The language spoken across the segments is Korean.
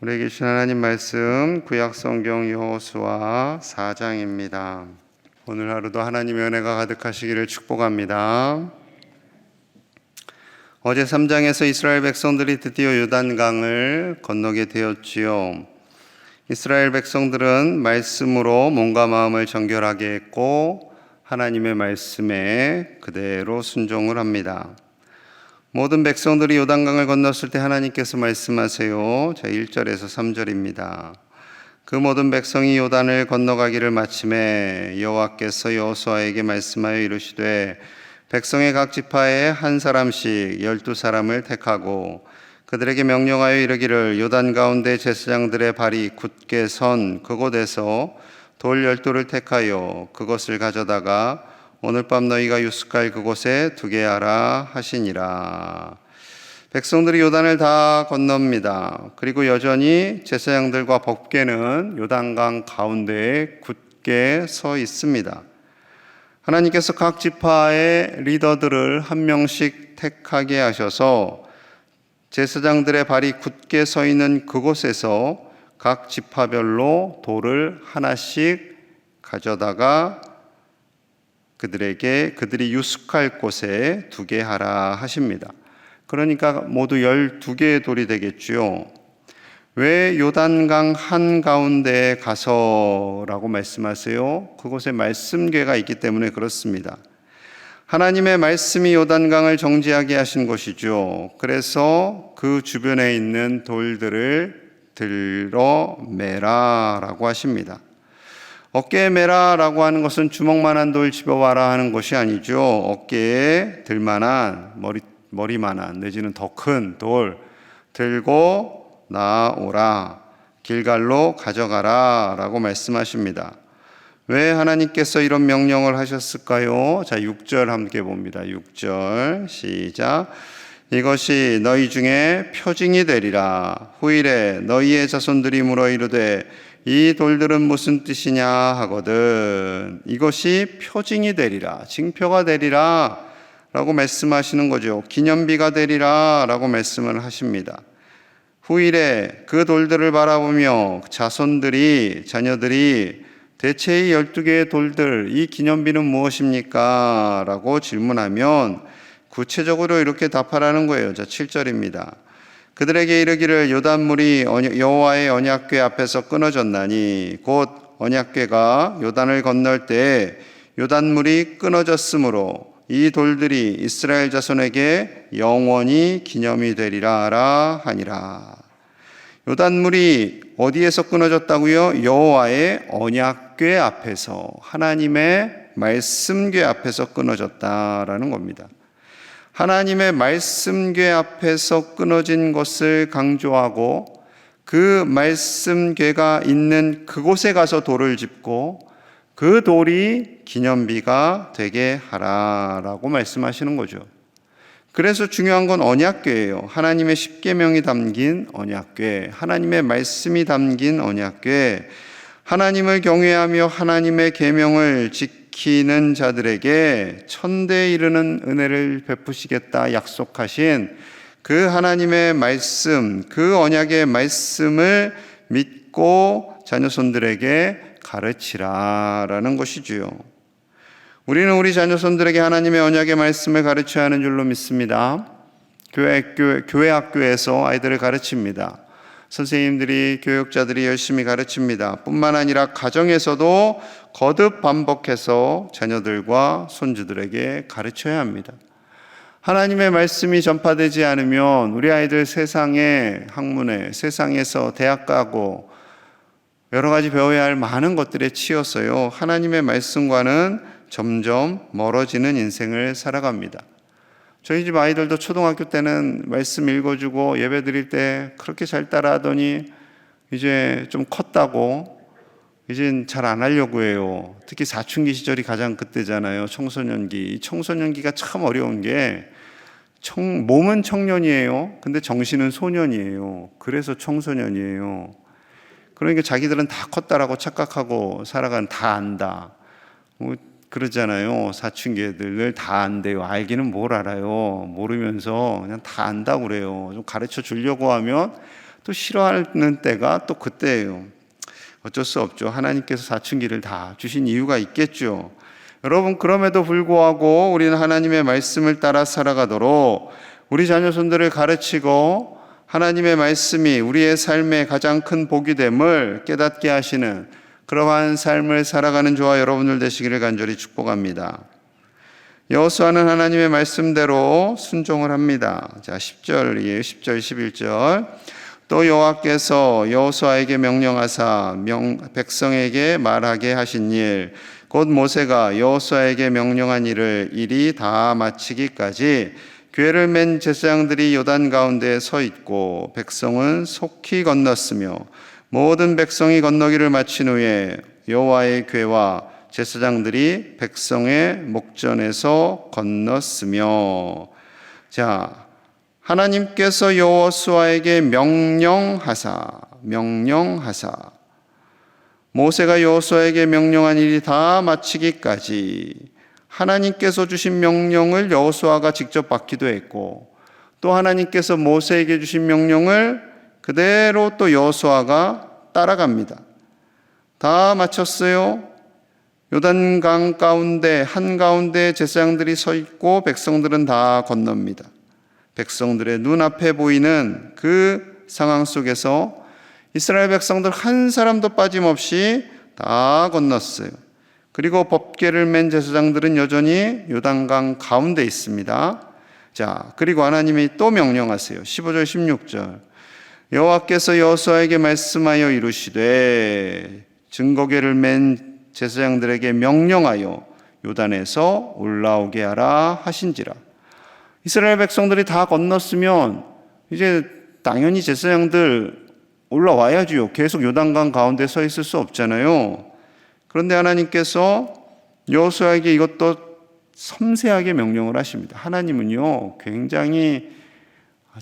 우리 계신 하나님 말씀 구약성경 여호수아 4장입니다. 오늘 하루도 하나님의 은혜가 가득하시기를 축복합니다. 어제 3장에서 이스라엘 백성들이 드디어 요단강을 건너게 되었지요. 이스라엘 백성들은 말씀으로 몸과 마음을 정결하게 했고 하나님의 말씀에 그대로 순종을 합니다. 모든 백성들이 요단강을 건넜을 때 하나님께서 말씀하세요. 자, 1절에서 3절입니다. 그 모든 백성이 요단을 건너가기를 마침에 여호와께서 여호수아에게 말씀하여 이르시되 백성의 각 지파에 한 사람씩 12사람을 택하고 그들에게 명령하여 이르기를 요단 가운데 제사장들의 발이 굳게 선 그곳에서 돌 12돌을 택하여 그것을 가져다가 오늘 밤 너희가 유숙할 그곳에 두게 하라 하시니라. 백성들이 요단을 다 건넙니다. 그리고 여전히 제사장들과 법궤는 요단강 가운데에 굳게 서 있습니다. 하나님께서 각 지파의 리더들을 한 명씩 택하게 하셔서 제사장들의 발이 굳게 서 있는 그곳에서 각 지파별로 돌을 하나씩 가져다가 그들이 유숙할 곳에 두게 하라 하십니다. 그러니까 모두 12개의 돌이 되겠지요. 왜 요단강 한가운데에 가서라고 말씀하세요? 그곳에 말씀궤가 있기 때문에 그렇습니다. 하나님의 말씀이 요단강을 정지하게 하신 것이죠. 그래서 그 주변에 있는 돌들을 들러 매라라고 하십니다. 어깨에 매라라고 하는 것은 주먹만한 돌 집어와라 하는 것이 아니죠. 어깨에 들만한 머리만한 내지는 더 큰 돌 들고 나오라, 길갈로 가져가라 라고 말씀하십니다. 왜 하나님께서 이런 명령을 하셨을까요? 자, 6절 함께 봅니다. 6절 시작. 이것이 너희 중에 표징이 되리라. 후일에 너희의 자손들이 물어 이르되 이 돌들은 무슨 뜻이냐 하거든. 이것이 표징이 되리라, 징표가 되리라 라고 말씀하시는 거죠. 기념비가 되리라 라고 말씀을 하십니다. 후일에 그 돌들을 바라보며 자녀들이 대체 이 12개의 돌들, 이 기념비는 무엇입니까? 라고 질문하면 구체적으로 이렇게 답하라는 거예요. 자, 7절입니다. 그들에게 이르기를 요단물이 여호와의 언약궤 앞에서 끊어졌나니 곧 언약궤가 요단을 건널 때 요단물이 끊어졌으므로 이 돌들이 이스라엘 자손에게 영원히 기념이 되리라 하니라. 요단물이 어디에서 끊어졌다고요? 여호와의 언약궤 앞에서, 하나님의 말씀궤 앞에서 끊어졌다라는 겁니다. 하나님의 말씀궤 앞에서 끊어진 것을 강조하고 그 말씀궤가 있는 그곳에 가서 돌을 짚고 그 돌이 기념비가 되게 하라라고 말씀하시는 거죠. 그래서 중요한 건 언약궤예요. 하나님의 십계명이 담긴 언약궤, 하나님의 말씀이 담긴 언약궤, 하나님을 경외하며 하나님의 계명을 지키는 자들에게 천대에 이르는 은혜를 베푸시겠다 약속하신 그 하나님의 말씀, 그 언약의 말씀을 믿고 자녀손들에게 가르치라라는 것이지요. 우리는 우리 자녀손들에게 하나님의 언약의 말씀을 가르쳐야 하는 줄로 믿습니다. 교회 학교에서 아이들을 가르칩니다. 선생님들이, 교육자들이 열심히 가르칩니다. 뿐만 아니라 가정에서도 거듭 반복해서 자녀들과 손주들에게 가르쳐야 합니다. 하나님의 말씀이 전파되지 않으면 우리 아이들 세상의 학문에, 세상에서 대학 가고 여러 가지 배워야 할 많은 것들에 치여서요, 하나님의 말씀과는 점점 멀어지는 인생을 살아갑니다. 저희 집 아이들도 초등학교 때는 말씀 읽어주고 예배 드릴 때 그렇게 잘 따라하더니 이제 좀 컸다고 이젠 잘 안 하려고 해요. 특히 사춘기 시절이 가장 그때잖아요. 청소년기. 청소년기가 참 어려운 게 몸은 청년이에요. 근데 정신은 소년이에요. 그래서 청소년이에요. 그러니까 자기들은 다 컸다라고 착각하고 살아가는, 다 안다. 그러잖아요. 사춘기 애들 다 안대요. 알기는 뭘 알아요. 모르면서 그냥 다 안다고 그래요. 좀 가르쳐 주려고 하면 또 싫어하는 때가 또 그때예요. 어쩔 수 없죠. 하나님께서 사춘기를 다 주신 이유가 있겠죠. 여러분, 그럼에도 불구하고 우리는 하나님의 말씀을 따라 살아가도록 우리 자녀손들을 가르치고 하나님의 말씀이 우리의 삶의 가장 큰 복이 됨을 깨닫게 하시는 그러한 삶을 살아가는 저와 여러분들 되시기를 간절히 축복합니다. 여호수아는 하나님의 말씀대로 순종을 합니다. 자, 10절이에요. 10절, 11절. 또 여호와께서 여호수아에게 명령하사 백성에게 말하게 하신 일, 곧 모세가 여호수아에게 명령한 일이 다 마치기까지 궤를 맨 제사장들이 요단 가운데 서 있고 백성은 속히 건넜으며 모든 백성이 건너기를 마친 후에 여호와의 궤와 제사장들이 백성의 목전에서 건넜으며. 자, 하나님께서 여호수아에게 명령하사 모세가 여호수아에게 명령한 일이 다 마치기까지 하나님께서 주신 명령을 여호수아가 직접 받기도 했고, 또 하나님께서 모세에게 주신 명령을 그대로 또 여호수아가 따라갑니다. 다 마쳤어요. 요단강 가운데 한가운데 제사장들이 서 있고 백성들은 다 건넙니다. 백성들의 눈앞에 보이는 그 상황 속에서 이스라엘 백성들 한 사람도 빠짐없이 다 건넜어요. 그리고 법궤를 맨 제사장들은 여전히 요단강 가운데 있습니다. 자, 그리고 하나님이 또 명령하세요. 15절 16절. 여호와께서 여호수아에게 말씀하여 이르시되 증거궤를 맨 제사장들에게 명령하여 요단에서 올라오게 하라 하신지라. 이스라엘 백성들이 다 건넜으면 이제 당연히 제사장들 올라와야지요. 계속 요단강 가운데 서 있을 수 없잖아요. 그런데 하나님께서 여호수아에게 이것도 섬세하게 명령을 하십니다. 하나님은요, 굉장히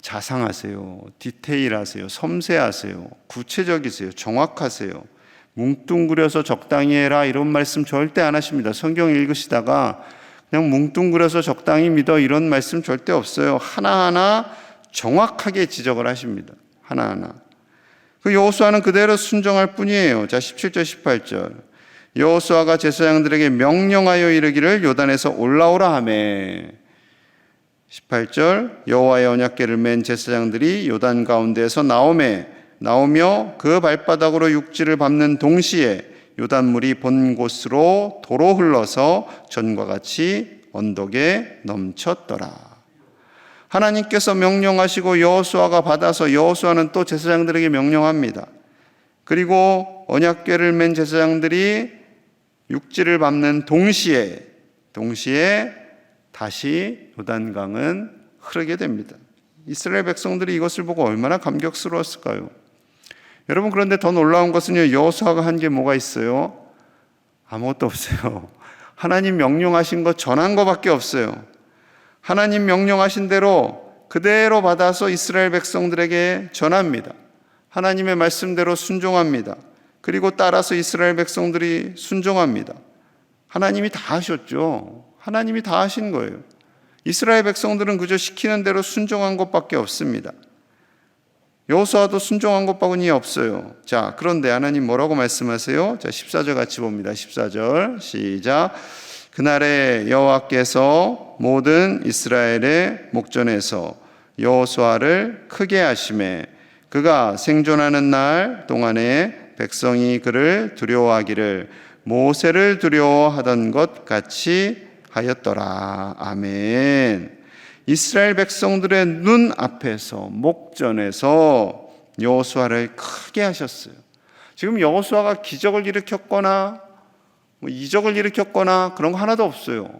자상하세요. 디테일하세요. 섬세하세요. 구체적이세요. 정확하세요. 뭉뚱그려서 적당히 해라 이런 말씀 절대 안 하십니다. 성경 읽으시다가 그냥 뭉뚱그려서 적당히 믿어 이런 말씀 절대 없어요. 하나하나 정확하게 지적을 하십니다. 하나하나. 그 여호수아는 그대로 순종할 뿐이에요. 자, 17절 18절. 여호수아가 제사장들에게 명령하여 이르기를 요단에서 올라오라 하매. 18절. 여호와의 언약궤를 맨 제사장들이 요단 가운데에서 나오며 그 발바닥으로 육지를 밟는 동시에 요단물이 본 곳으로 도로 흘러서 전과 같이 언덕에 넘쳤더라. 하나님께서 명령하시고 여호수아가 받아서 여호수아는 또 제사장들에게 명령합니다. 그리고 언약궤를 맨 제사장들이 육지를 밟는 동시에 다시 요단강은 흐르게 됩니다. 이스라엘 백성들이 이것을 보고 얼마나 감격스러웠을까요? 여러분, 그런데 더 놀라운 것은요, 여호수아가 한 게 뭐가 있어요? 아무것도 없어요. 하나님 명령하신 것 전한 것밖에 없어요. 하나님 명령하신 대로 그대로 받아서 이스라엘 백성들에게 전합니다. 하나님의 말씀대로 순종합니다. 그리고 따라서 이스라엘 백성들이 순종합니다. 하나님이 다 하셨죠. 하나님이 다 하신 거예요. 이스라엘 백성들은 그저 시키는 대로 순종한 것밖에 없습니다. 여호수아도 순종한 것밖에 없어요. 자, 그런데 하나님 뭐라고 말씀하세요? 자, 14절 같이 봅니다. 14절 시작. 그날에 여호와께서 모든 이스라엘의 목전에서 여호수아를 크게 하시매 그가 생존하는 날 동안에 백성이 그를 두려워하기를 모세를 두려워하던 것 같이 하였더라. 아멘. 이스라엘 백성들의 눈 앞에서 목전에서 여호수아를 크게 하셨어요. 지금 여호수아가 기적을 일으켰거나 이적을 일으켰거나 그런 거 하나도 없어요.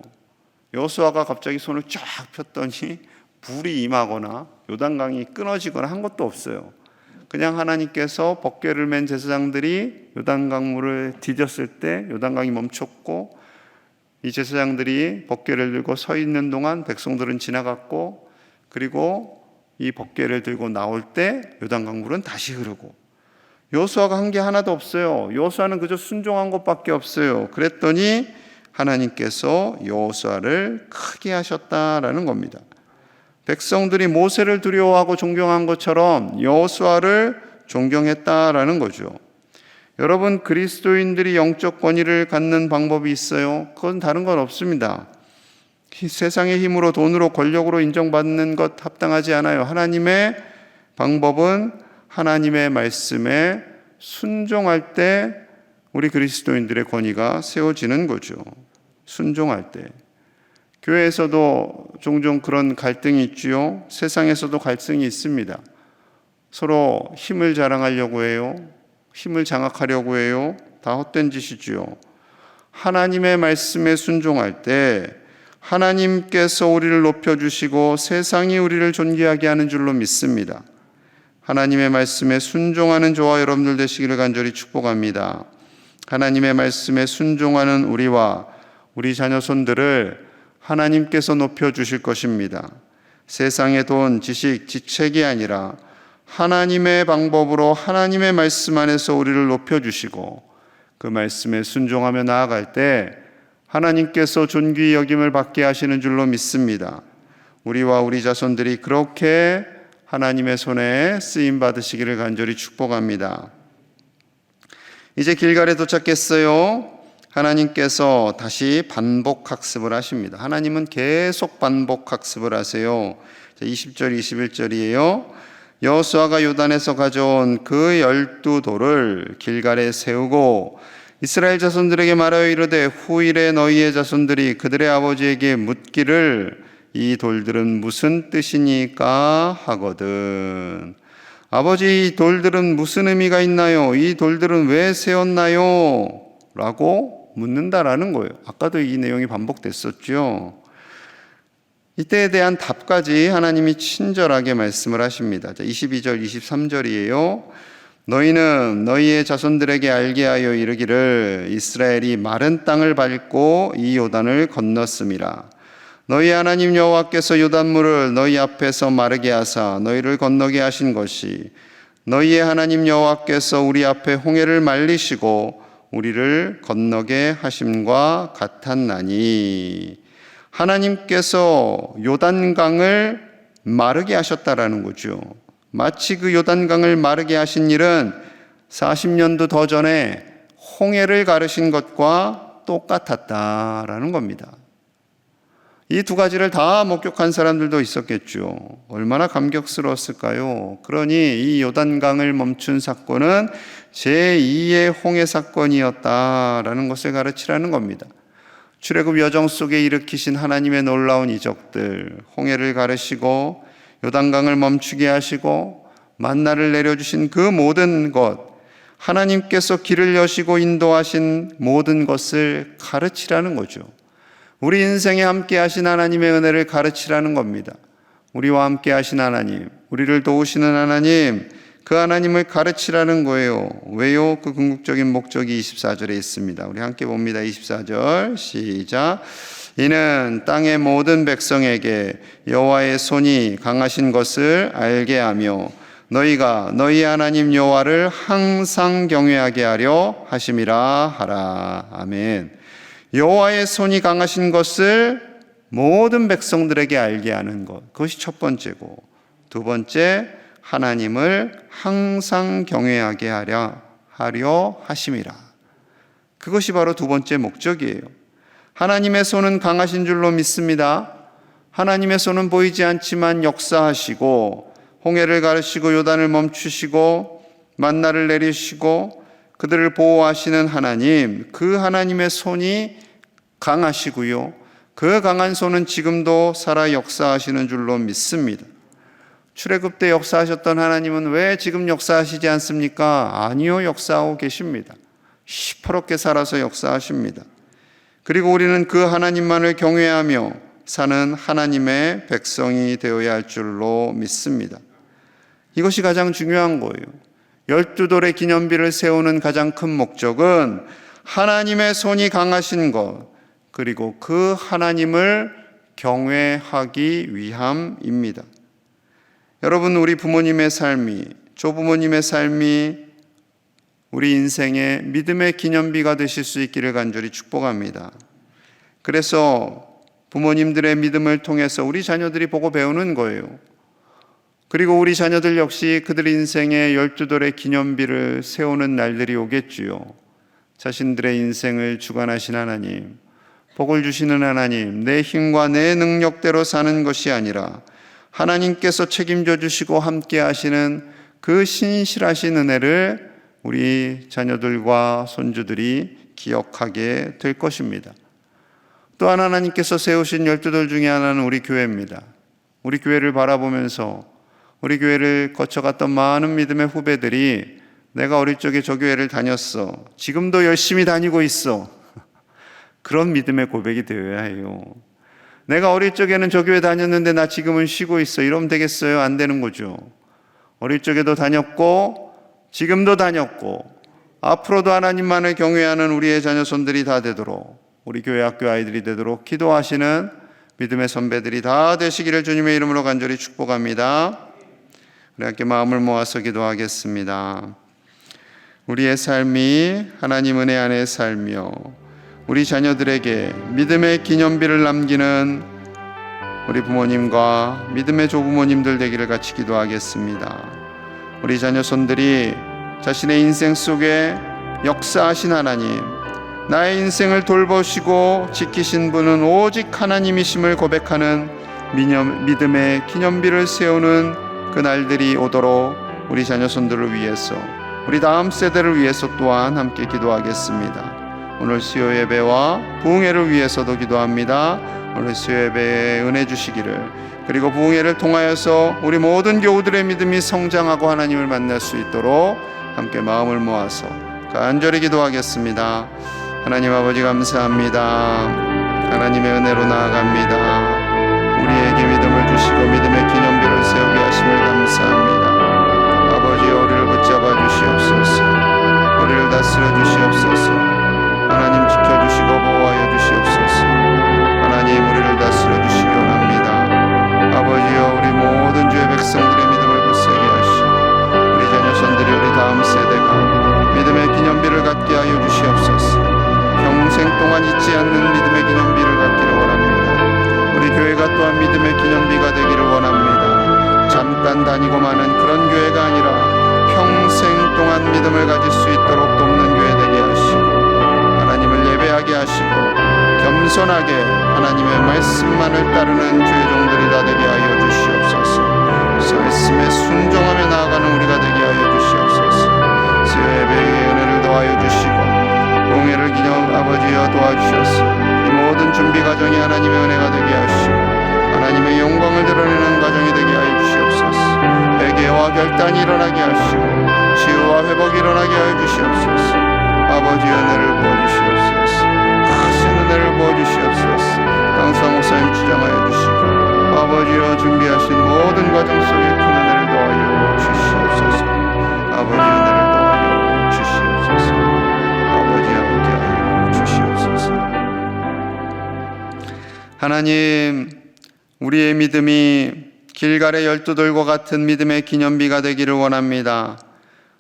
여호수아가 갑자기 손을 쫙 폈더니 불이 임하거나 요단강이 끊어지거나 한 것도 없어요. 그냥 하나님께서 법궤를 맨 제사장들이 요단강물을 디뎠을 때 요단강이 멈췄고 이 제사장들이 법궤를 들고 서 있는 동안 백성들은 지나갔고, 그리고 이 법궤를 들고 나올 때 요단강물은 다시 흐르고, 여호수아가 한 게 하나도 없어요. 여호수아는 그저 순종한 것밖에 없어요. 그랬더니 하나님께서 여호수아를 크게 하셨다라는 겁니다. 백성들이 모세를 두려워하고 존경한 것처럼 여호수아를 존경했다라는 거죠. 여러분, 그리스도인들이 영적 권위를 갖는 방법이 있어요. 그건 다른 건 없습니다. 세상의 힘으로, 돈으로, 권력으로 인정받는 것 합당하지 않아요. 하나님의 방법은 하나님의 말씀에 순종할 때 우리 그리스도인들의 권위가 세워지는 거죠. 순종할 때. 교회에서도 종종 그런 갈등이 있지요. 세상에서도 갈등이 있습니다. 서로 힘을 자랑하려고 해요. 힘을 장악하려고 해요. 다 헛된 짓이지요. 하나님의 말씀에 순종할 때 하나님께서 우리를 높여주시고 세상이 우리를 존귀하게 하는 줄로 믿습니다. 하나님의 말씀에 순종하는 저와 여러분들 되시기를 간절히 축복합니다. 하나님의 말씀에 순종하는 우리와 우리 자녀손들을 하나님께서 높여주실 것입니다. 세상의 돈, 지식, 지책이 아니라 하나님의 방법으로 하나님의 말씀 안에서 우리를 높여주시고 그 말씀에 순종하며 나아갈 때 하나님께서 존귀 여김을 받게 하시는 줄로 믿습니다. 우리와 우리 자손들이 그렇게 하나님의 손에 쓰임 받으시기를 간절히 축복합니다. 이제 길갈에 도착했어요. 하나님께서 다시 반복 학습을 하십니다. 하나님은 계속 반복 학습을 하세요. 20절, 21절이에요. 여호수아가 요단에서 가져온 그 12돌을 길갈에 세우고 이스라엘 자손들에게 말하여 이르되 후일에 너희의 자손들이 그들의 아버지에게 묻기를 이 돌들은 무슨 뜻이니까 하거든. 아버지, 이 돌들은 무슨 의미가 있나요? 이 돌들은 왜 세웠나요? 라고 묻는다라는 거예요. 아까도 이 내용이 반복됐었죠. 이때에 대한 답까지 하나님이 친절하게 말씀을 하십니다. 22절, 23절이에요. 너희는 너희의 자손들에게 알게 하여 이르기를 이스라엘이 마른 땅을 밟고 이 요단을 건넜음이라. 너희 하나님 여호와께서 요단물을 너희 앞에서 마르게 하사 너희를 건너게 하신 것이 너희의 하나님 여호와께서 우리 앞에 홍해를 말리시고 우리를 건너게 하심과 같았나니. 하나님께서 요단강을 마르게 하셨다라는 거죠. 마치 그 요단강을 마르게 하신 일은 40년도 더 전에 홍해를 가르신 것과 똑같았다라는 겁니다. 이 두 가지를 다 목격한 사람들도 있었겠죠. 얼마나 감격스러웠을까요? 그러니 이 요단강을 멈춘 사건은 제2의 홍해 사건이었다라는 것을 가르치라는 겁니다. 출애굽 여정 속에 일으키신 하나님의 놀라운 이적들, 홍해를 가르시고 요단강을 멈추게 하시고 만나를 내려주신 그 모든 것, 하나님께서 길을 여시고 인도하신 모든 것을 가르치라는 거죠. 우리 인생에 함께 하신 하나님의 은혜를 가르치라는 겁니다. 우리와 함께 하신 하나님, 우리를 도우시는 하나님, 그 하나님을 가르치라는 거예요. 왜요? 그 궁극적인 목적이 24절에 있습니다. 우리 함께 봅니다. 24절 시작. 이는 땅의 모든 백성에게 여호와의 손이 강하신 것을 알게 하며 너희가 너희 하나님 여호와를 항상 경외하게 하려 하심이라 하라. 아멘. 여호와의 손이 강하신 것을 모든 백성들에게 알게 하는 것, 그것이 첫 번째고, 두 번째, 하나님을 항상 경외하게 하려 하심이라. 그것이 바로 두 번째 목적이에요. 하나님의 손은 강하신 줄로 믿습니다. 하나님의 손은 보이지 않지만 역사하시고 홍해를 가르시고 요단을 멈추시고 만나를 내리시고 그들을 보호하시는 하나님, 그 하나님의 손이 강하시고요. 그 강한 손은 지금도 살아 역사하시는 줄로 믿습니다. 출애굽 때 역사하셨던 하나님은 왜 지금 역사하시지 않습니까? 아니요, 역사하고 계십니다. 시퍼렇게 살아서 역사하십니다. 그리고 우리는 그 하나님만을 경외하며 사는 하나님의 백성이 되어야 할 줄로 믿습니다. 이것이 가장 중요한 거예요. 12돌의 기념비를 세우는 가장 큰 목적은 하나님의 손이 강하신 것, 그리고 그 하나님을 경외하기 위함입니다. 여러분, 우리 부모님의 삶이, 조부모님의 삶이 우리 인생의 믿음의 기념비가 되실 수 있기를 간절히 축복합니다. 그래서 부모님들의 믿음을 통해서 우리 자녀들이 보고 배우는 거예요. 그리고 우리 자녀들 역시 그들 인생의 12돌의 기념비를 세우는 날들이 오겠지요. 자신들의 인생을 주관하신 하나님, 복을 주시는 하나님, 내 힘과 내 능력대로 사는 것이 아니라 하나님께서 책임져 주시고 함께 하시는 그 신실하신 은혜를 우리 자녀들과 손주들이 기억하게 될 것입니다. 또한 하나님께서 세우신 12돌 중에 하나는 우리 교회입니다. 우리 교회를 바라보면서 우리 교회를 거쳐갔던 많은 믿음의 후배들이 내가 어릴 적에 저 교회를 다녔어. 지금도 열심히 다니고 있어. 그런 믿음의 고백이 되어야 해요. 내가 어릴 적에는 저 교회 다녔는데 나 지금은 쉬고 있어. 이러면 되겠어요? 안 되는 거죠. 어릴 적에도 다녔고 지금도 다녔고 앞으로도 하나님만을 경외하는 우리의 자녀손들이 다 되도록, 우리 교회 학교 아이들이 되도록 기도하시는 믿음의 선배들이 다 되시기를 주님의 이름으로 간절히 축복합니다. 우리 함께 마음을 모아서 기도하겠습니다. 우리의 삶이 하나님 은혜 안에 살며 우리 자녀들에게 믿음의 기념비를 남기는 우리 부모님과 믿음의 조부모님들 되기를 같이 기도하겠습니다. 우리 자녀손들이 자신의 인생 속에 역사하신 하나님, 나의 인생을 돌보시고 지키신 분은 오직 하나님이심을 고백하는 믿음의 기념비를 세우는 그 날들이 오도록 우리 자녀손들을 위해서, 우리 다음 세대를 위해서 또한 함께 기도하겠습니다. 오늘 수요 예배와 부흥회를 위해서도 기도합니다. 오늘 수요 예배에 은혜 주시기를, 그리고 부흥회를 통하여서 우리 모든 교우들의 믿음이 성장하고 하나님을 만날 수 있도록 함께 마음을 모아서 간절히 기도하겠습니다. 하나님 아버지 감사합니다. 하나님의 은혜로 나아갑니다. 우리에게 믿음을 주시고 믿음의 기념비를 세우게 하심을 감사합니다. 아버지여, 우리를 붙잡아 주시옵소서. 우리를 다스려 주시옵소서. 하나님 지켜주시고 보호하여 주시옵소서. 하나님 우리를 다스려 주시기 원합니다. 아버지여, 우리 모든 주의 백성들의 믿음을 굳세게 하시고 우리 자녀손들이, 우리 다음 세대가 믿음의 기념비를 갖게 하여 주시옵소서. 평생 동안 잊지 않는 믿음의 기념비를 갖기를 원합니다. 우리 교회가 또한 믿음의 기념비가 되기를 원합니다. 잠깐 다니고 마는 그런 교회가 아니라 평생 동안 믿음을 가질 수 있도록 돕는 교회 되게 하시고, 하나님을 예배하게 하시고 겸손하게 하나님의 말씀만을 따르는 주의 종들이 다 되게 하여 주시옵소서. 말씀에 순종하며 나아가는 우리가 되게 하여 주시옵소서. 수요 예배의 은혜를 더하여 주시고 부흥회를 기념 아버지여 도와주셔서 이 모든 준비 과정이 하나님의 은혜가 되게 하시고 하나님의 영광을 드러내는 과정이 되게 하여 주시옵소서. 회개와 결단이 일어나게 하시고 치유와 회복이 일어나게 하여 주시옵소서. 아버지 은혜를 부어주시옵소서. 크신 은혜를 부어주시옵소서. 강사 목사님 주장하여 주시고 아버지여 준비하신 모든 과정 속에 큰 은혜를 더하여 주시옵소서. 아버지 은혜를 더하여 주시옵소서. 아버지 함께 하여 주시옵소서. 하나님, 우리의 믿음이 길갈의 12돌과 같은 믿음의 기념비가 되기를 원합니다.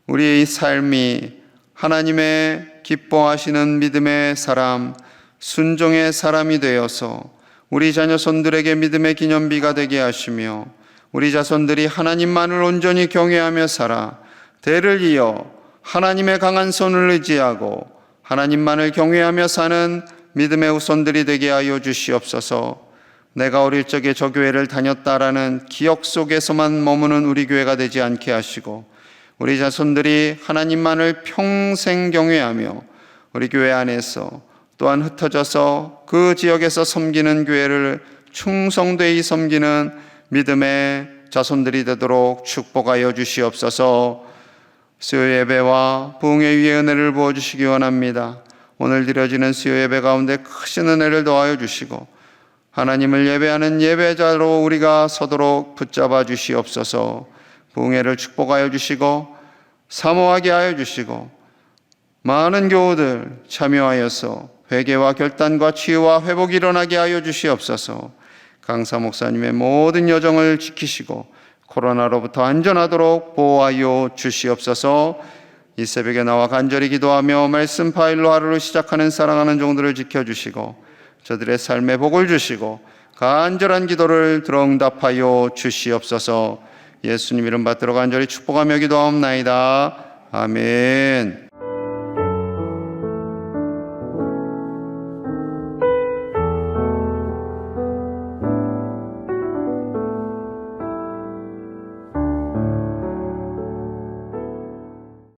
우리의 삶이 하나님의 기뻐하시는 믿음의 사람, 순종의 사람이 되어서 우리 자녀손들에게 믿음의 기념비가 되게 하시며 우리 자손들이 하나님만을 온전히 경외하며 살아 대를 이어 하나님의 강한 손을 의지하고 하나님만을 경외하며 사는 믿음의 후손들이 되게 하여 주시옵소서. 내가 어릴 적에 저 교회를 다녔다라는 기억 속에서만 머무는 우리 교회가 되지 않게 하시고 우리 자손들이 하나님만을 평생 경외하며 우리 교회 안에서 또한 흩어져서 그 지역에서 섬기는 교회를 충성되이 섬기는 믿음의 자손들이 되도록 축복하여 주시옵소서. 수요 예배와 부흥회 위에 은혜를 부어주시기 원합니다. 오늘 드려지는 수요 예배 가운데 크신 은혜를 더하여 주시고 하나님을 예배하는 예배자로 우리가 서도록 붙잡아 주시옵소서. 부흥회를 축복하여 주시고 사모하게 하여 주시고 많은 교우들 참여하여서 회개와 결단과 치유와 회복이 일어나게 하여 주시옵소서. 강사 목사님의 모든 여정을 지키시고 코로나로부터 안전하도록 보호하여 주시옵소서. 이 새벽에 나와 간절히 기도하며 말씀 파일로 하루를 시작하는 사랑하는 종들을 지켜주시고 저들의 삶에 복을 주시고 간절한 기도를 들어응답하여 주시옵소서. 예수님 이름 받들어 간절히 축복하며 기도하옵나이다. 아멘.